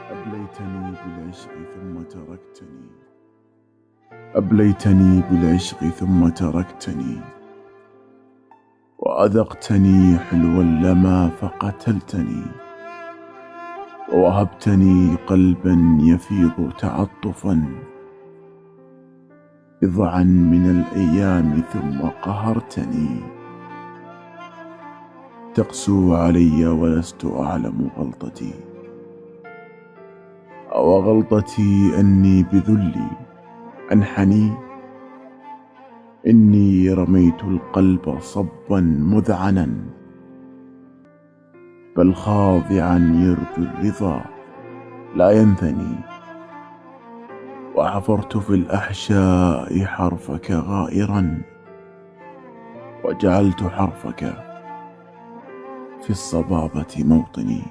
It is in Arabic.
أبليتني بالعشق ثم تركتني، أبليتني بالعشق ثم تركتني، وأذقتني حلو اللمى فقتلتني، ووهبتني قلبا يفيض تعطفا بضعا من الأيام ثم قهرتني. تقسو علي ولست أعلم غلطتي، أو غلطتي أني بذلي أنحني. إني رميت القلب صبا مذعنا، بل خاضعا يرجو الرضا لا ينثني. وعفرت في الأحشاء حرفك غائرا، وجعلت حرفك في الصبابة موطني.